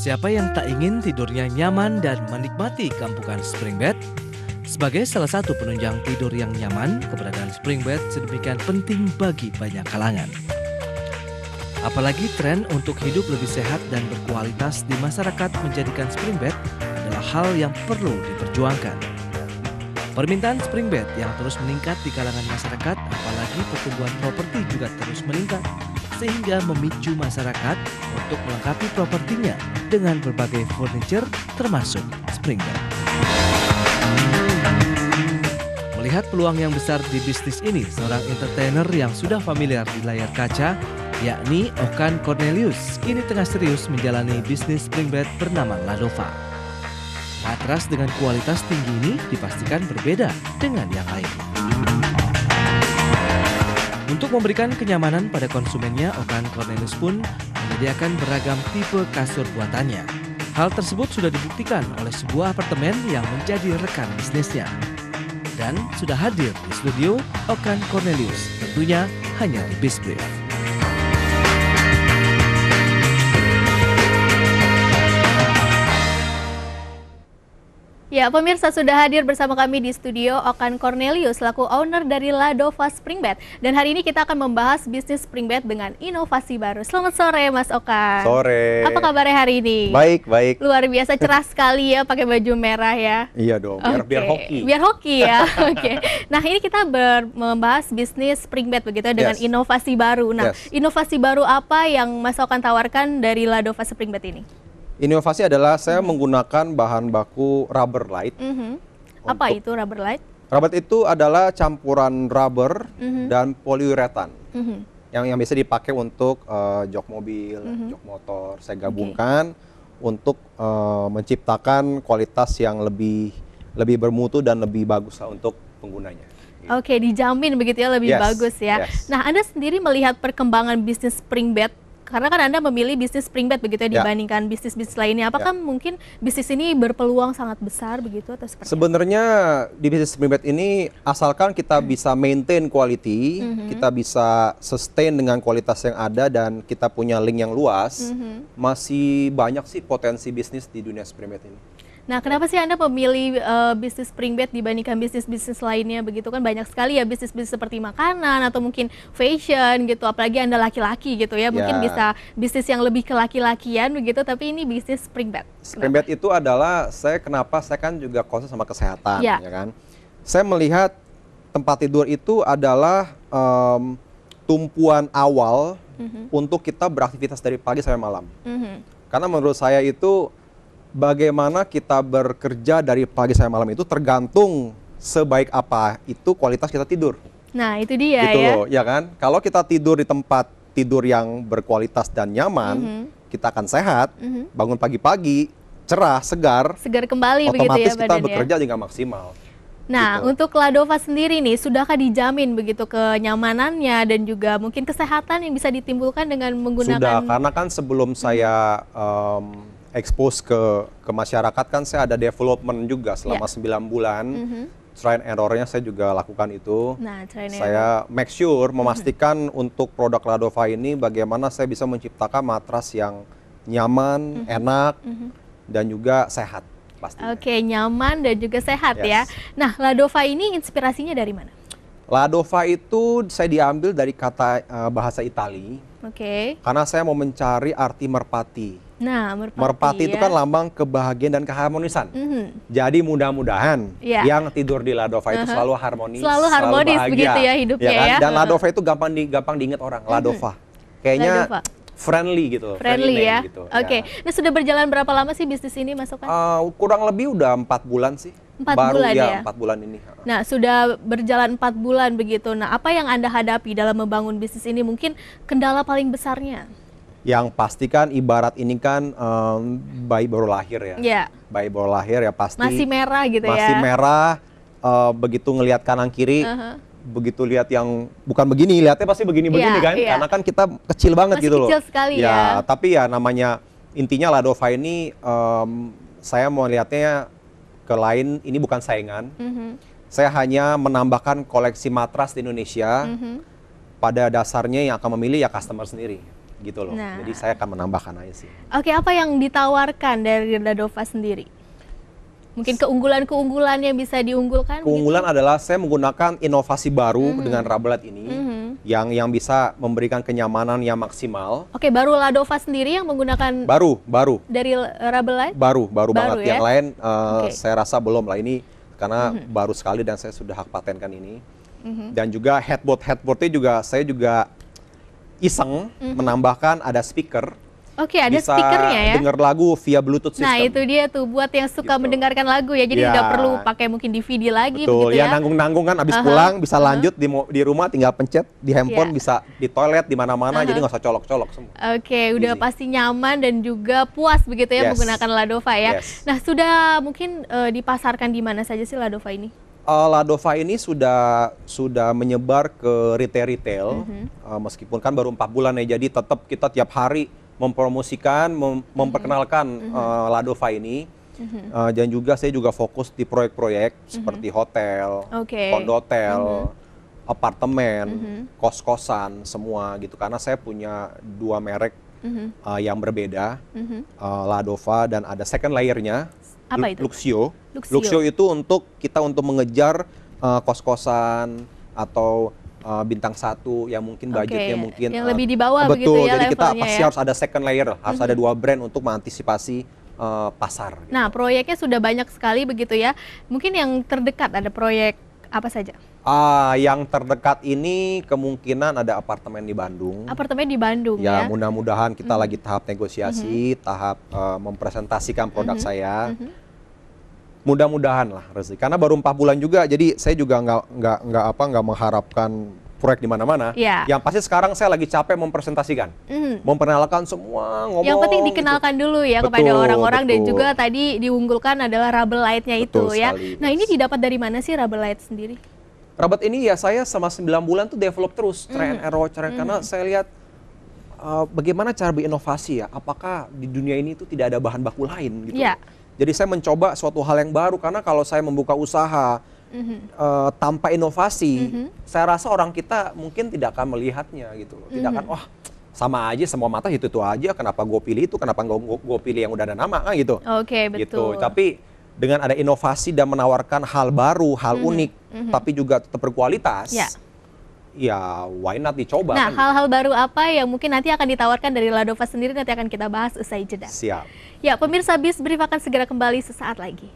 Siapa yang tak ingin tidurnya nyaman dan menikmati kampungan spring bed? Sebagai salah satu penunjang tidur yang nyaman, keberadaan spring bed sedemikian penting bagi banyak kalangan. Apalagi tren untuk hidup lebih sehat dan berkualitas di masyarakat menjadikan spring bed adalah hal yang perlu diperjuangkan. Permintaan spring bed yang terus meningkat di kalangan masyarakat, apalagi pertumbuhan properti juga terus meningkat, sehingga memicu masyarakat untuk melengkapi propertinya dengan berbagai furniture termasuk spring bed. Melihat peluang yang besar di bisnis ini, seorang entertainer yang sudah familiar di layar kaca, yakni Okan Cornelius, kini tengah serius menjalani bisnis spring bed bernama Ladova. Matras dengan kualitas tinggi ini dipastikan berbeda dengan yang lain. Untuk memberikan kenyamanan pada konsumennya, Okan Cornelius pun menyediakan beragam tipe kasur buatannya. Hal tersebut sudah dibuktikan oleh sebuah apartemen yang menjadi rekan bisnisnya. Dan sudah hadir di studio Okan Cornelius, tentunya hanya di Bizbrief. Ya, pemirsa, sudah hadir bersama kami di studio Okan Cornelius selaku owner dari Ladova Spring Bed. Dan hari ini kita akan membahas bisnis spring bed dengan inovasi baru. Selamat sore Mas Okan. Sore. Apa kabarnya hari ini? Baik, baik. Luar biasa cerah sekali ya pakai baju merah ya. Iya dong, biar hoki. Biar hoki ya. Oke. Nah, ini kita membahas bisnis spring bed begitu ya, dengan inovasi baru. Nah, inovasi baru apa yang Mas Okan tawarkan dari Ladova Spring Bed ini? Inovasi adalah saya menggunakan bahan baku rubber light. Apa itu rubber light? Rubber itu adalah campuran rubber dan poliuretan yang biasa dipakai untuk jok mobil, jok motor. Saya gabungkan untuk menciptakan kualitas yang lebih bermutu dan lebih bagus untuk penggunanya. Oke, dijamin begitu ya, lebih bagus ya. Nah, Anda sendiri melihat perkembangan bisnis spring bed, karena kan Anda memilih bisnis spring bed begitu ya dibandingkan bisnis-bisnis lainnya. Apakah mungkin bisnis ini berpeluang sangat besar begitu atau seperti sebenarnya di bisnis spring bed ini, asalkan kita bisa maintain quality, kita bisa sustain dengan kualitas yang ada dan kita punya link yang luas, masih banyak sih potensi bisnis di dunia spring bed ini. Nah, kenapa sih Anda memilih bisnis spring bed dibandingkan bisnis-bisnis lainnya begitu? Kan banyak sekali ya bisnis-bisnis seperti makanan atau mungkin fashion gitu, apalagi Anda laki-laki gitu ya, mungkin bisa bisnis yang lebih ke laki-lakian begitu, tapi ini bisnis spring bed. Spring bed itu adalah saya kan juga concern sama kesehatan, ya kan? Saya melihat tempat tidur itu adalah tumpuan awal untuk kita beraktivitas dari pagi sampai malam. Karena menurut saya itu bagaimana kita bekerja dari pagi sampai malam itu tergantung sebaik apa itu kualitas kita tidur. Nah, itu dia gitu loh, ya kan? Kalau kita tidur di tempat tidur yang berkualitas dan nyaman, kita akan sehat, bangun pagi-pagi, cerah, segar kembali begitu ya badannya. Otomatis kita bekerja juga maksimal. Nah, untuk Ladova sendiri nih, sudahkah dijamin begitu kenyamanannya dan juga mungkin kesehatan yang bisa ditimbulkan dengan menggunakan? Sudah, karena kan sebelum saya expose ke masyarakat kan saya ada development juga selama 9 bulan. Trial and error-nya saya juga lakukan itu. Nah, saya make sure memastikan untuk produk Ladova ini bagaimana saya bisa menciptakan matras yang nyaman, enak, dan juga sehat pastinya. Oke, nyaman dan juga sehat ya. Nah, Ladova ini inspirasinya dari mana? Ladova itu saya diambil dari kata bahasa Itali. Karena saya mau mencari arti merpati. Nah, merpati itu kan lambang kebahagiaan dan keharmonisan. Jadi mudah-mudahan yang tidur di Ladova itu selalu harmonis, selalu bahagia, begitu ya hidupnya ya. Dan Ladova itu gampang diingat orang. Ladova, kayaknya friendly gitu. Friendly ya. Gitu, Nah, sudah berjalan berapa lama sih bisnis ini, Mas Okan? Kurang lebih udah 4 bulan sih. 4 bulan ya? 4 bulan ini. Nah, sudah berjalan 4 bulan begitu. Nah, apa yang Anda hadapi dalam membangun bisnis ini? Mungkin kendala paling besarnya? Yang pasti kan ibarat ini kan bayi baru lahir ya. Bayi baru lahir ya pasti. Masih merah gitu ya? Masih merah, begitu ngelihat kanan kiri, begitu lihat yang bukan begini, lihatnya pasti begini-begini kan? Karena kan kita kecil banget masih gitu loh. Kecil sekali ya. Tapi ya namanya, intinya Ladova ini saya mau lihatnya ke lain, ini bukan saingan. Saya hanya menambahkan koleksi matras di Indonesia. Pada dasarnya yang akan memilih ya customer sendiri. gitu loh. Nah. Jadi saya akan menambahkan aja sih. Oke, apa yang ditawarkan dari Ladova sendiri? Mungkin keunggulan-keunggulan yang bisa diunggulkan? Keunggulan adalah saya menggunakan inovasi baru dengan Rubberlight ini yang bisa memberikan kenyamanan yang maksimal. Oke, baru Ladova sendiri yang menggunakan Baru dari Rubberlight? baru banget. ya? Yang lain saya rasa belum lah ini karena baru sekali dan saya sudah hak patenkan ini. Dan juga headboardnya juga saya juga iseng menambahkan ada speaker. Oke, ada bisa speakernya ya. dengar lagu via Bluetooth system. Nah, itu dia tuh buat yang suka Gitu. mendengarkan lagu ya. Jadi Ya. tidak perlu pakai mungkin DVD lagi Betul, begitu ya ya. nanggung-nanggung kan abis pulang bisa lanjut di rumah tinggal pencet di handphone bisa di toilet di mana-mana jadi nggak usah colok-colok semua. Oke, udah Easy. pasti nyaman dan juga puas begitu ya Yes. menggunakan Ladova ya. Yes. Nah, sudah mungkin dipasarkan di mana saja sih Ladova ini? Ladova ini sudah menyebar ke retail meskipun kan baru 4 bulan ya jadi tetap kita tiap hari mempromosikan, memperkenalkan Ladova ini. Dan juga saya juga fokus di proyek-proyek seperti hotel, Oke. kondotel, apartemen, kos-kosan semua gitu. Karena saya punya 2 merek yang berbeda, Ladova dan ada second layer-nya, Apa itu? Luxio. Luxio. Luxio itu untuk kita mengejar kos-kosan atau bintang 1 yang mungkin budgetnya Oke, mungkin yang lebih di bawah betul, begitu ya jadi kita levelnya pasti ya. harus ada second layer, harus ada 2 brand untuk mengantisipasi pasar. Gitu. Nah, proyeknya sudah banyak sekali begitu ya. Mungkin yang terdekat ada proyek apa saja? Yang terdekat ini kemungkinan ada apartemen di Bandung. Apartemen di Bandung Ya, ya. mudah-mudahan kita lagi tahap negosiasi, tahap mempresentasikan produk saya. Mudah-mudahan lah, Rezi. Karena baru 4 bulan juga, jadi saya juga nggak mengharapkan proyek di mana-mana. Ya. Yang pasti sekarang saya lagi capek mempresentasikan, memperkenalkan semua, ngomong. Yang penting dikenalkan dulu ya kepada Betul, orang-orang dan betul. juga tadi diunggulkan adalah Rubberlight-nya itu Betul ya. sekali, Nah, yes. ini didapat dari mana sih Rubberlight sendiri? Rabat ini ya saya selama 9 bulan tuh develop terus, try and error, karena saya lihat bagaimana cara berinovasi ya. Apakah di dunia ini tuh tidak ada bahan baku lain gitu. Ya. Jadi saya mencoba suatu hal yang baru karena kalau saya membuka usaha tanpa inovasi, saya rasa orang kita mungkin tidak akan melihatnya gitu loh. Tidak akan, wah sama aja semua mata itu aja. Kenapa gue pilih itu? Kenapa gue pilih yang udah ada nama kan gitu. Oke, betul. Gitu. Tapi dengan ada inovasi dan menawarkan hal baru, hal unik, tapi juga tetap berkualitas. Ya, why not dicoba? Nah, kan? hal-hal baru apa yang mungkin nanti akan ditawarkan dari Ladova sendiri nanti akan kita bahas usai jeda. Siap. Ya, pemirsa BIS Brief akan segera kembali sesaat lagi.